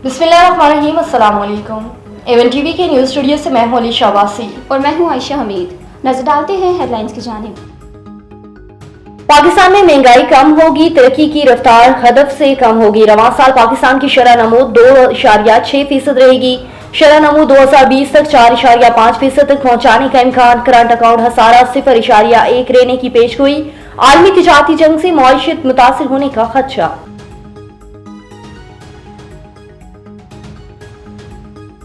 बिस्मिल्लाहिर्रहमानिर्रहीम। अस्सलाम वालेकुम। एवन टीवी के न्यूज़ स्टूडियो से मैं हूं अलीशा वासी और मैं हूं आयशा हमीद। नजर डालते हैं हेडलाइंस की जानिब। पाकिस्तान में महंगाई कम होगी, तरक्की की रफ्तार हदफ से कम होगी। रवां साल पाकिस्तान की शरह नमो 2.6% रहेगी। शरह नमो 2020 तक 4.5% तक पहुंचाने का इम्कान। करंट अकाउंट हसारा 0.1 रहने की पेशगोई। आलमी तिजारती जंग से मईशत मुतासिर होने का खदशा।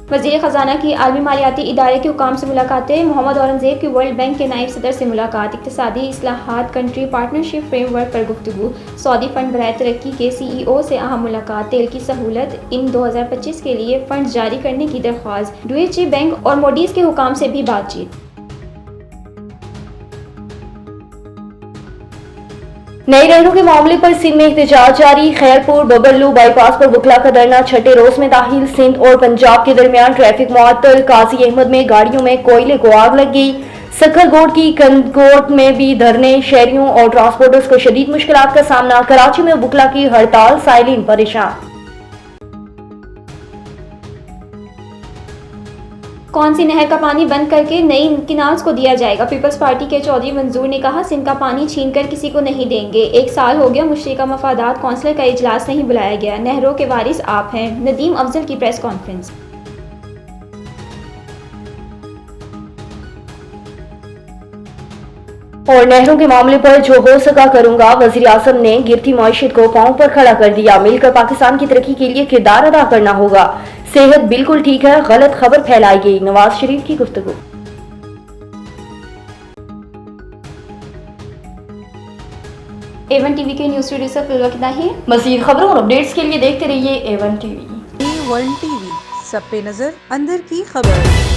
वज़ीर ख़जाना की आलमी मालियाती इदारे के हुकाम से मुलाकातें। मोहम्मद औरंगज़ेब की वर्ल्ड बैंक के नायब सदर से मुलाकात। इक़्तिसादी इस्लाहात कंट्री पार्टनरशिप फ्रेमवर्क पर गुफ्तगू। सऊदी फंड बराए तरक्की के CEO से अहम मुलाकात। तेल की सहूलत इन 2025 के लिए फंड जारी करने की दरख्वास्त। डुएचे बैंक और मोडीज़ के हुकाम से भी बातचीत। नई नहरों के मामले पर सिंध में एहतजाज जारी। खैरपुर बबरलू बाईपास पर वकला का धरना छठे रोज में दाखिल। सिंध और पंजाब के दरमियान ट्रैफिक मुअत्तल। काजी अहमद में गाड़ियों में कोयले को आग लग गई। सक्खरकोट की कंदकोट में भी धरने। शहरियों और ट्रांसपोर्टर्स को शदीद मुश्किलात का सामना। कराची में वकला की हड़ताल, साइलिन परेशान। कौन सी नहर का पानी बंद करके नई किनाल्स को दिया जाएगा? पीपल्स पार्टी के चौधरी मंजूर ने कहा, सिंध का पानी छीनकर किसी को नहीं देंगे। 1 साल हो गया मुश्तरका मफादात कौंसिल का इजलास नहीं बुलाया गया। नहरों के वारिस आप हैं। नदीम अफजल की प्रेस कॉन्फ्रेंस। और नहरों के मामले पर जो हो सका करूंगा। वजीर आजम ने गिरती मईशत को पांव पर खड़ा कर दिया। मिलकर पाकिस्तान की तरक्की के लिए किरदार अदा करना होगा। सेहत बिल्कुल ठीक है, गलत खबर फैलाई गई। नवाज शरीफ की गुफ्तगू। एवन टीवी के न्यूज़ स्टूडियो से फिलहाल इतना ही। मज़ीद खबरों और अपडेट्स के लिए देखते रहिए एवन टीवी। A1 TV, सब पे नजर, अंदर की खबर।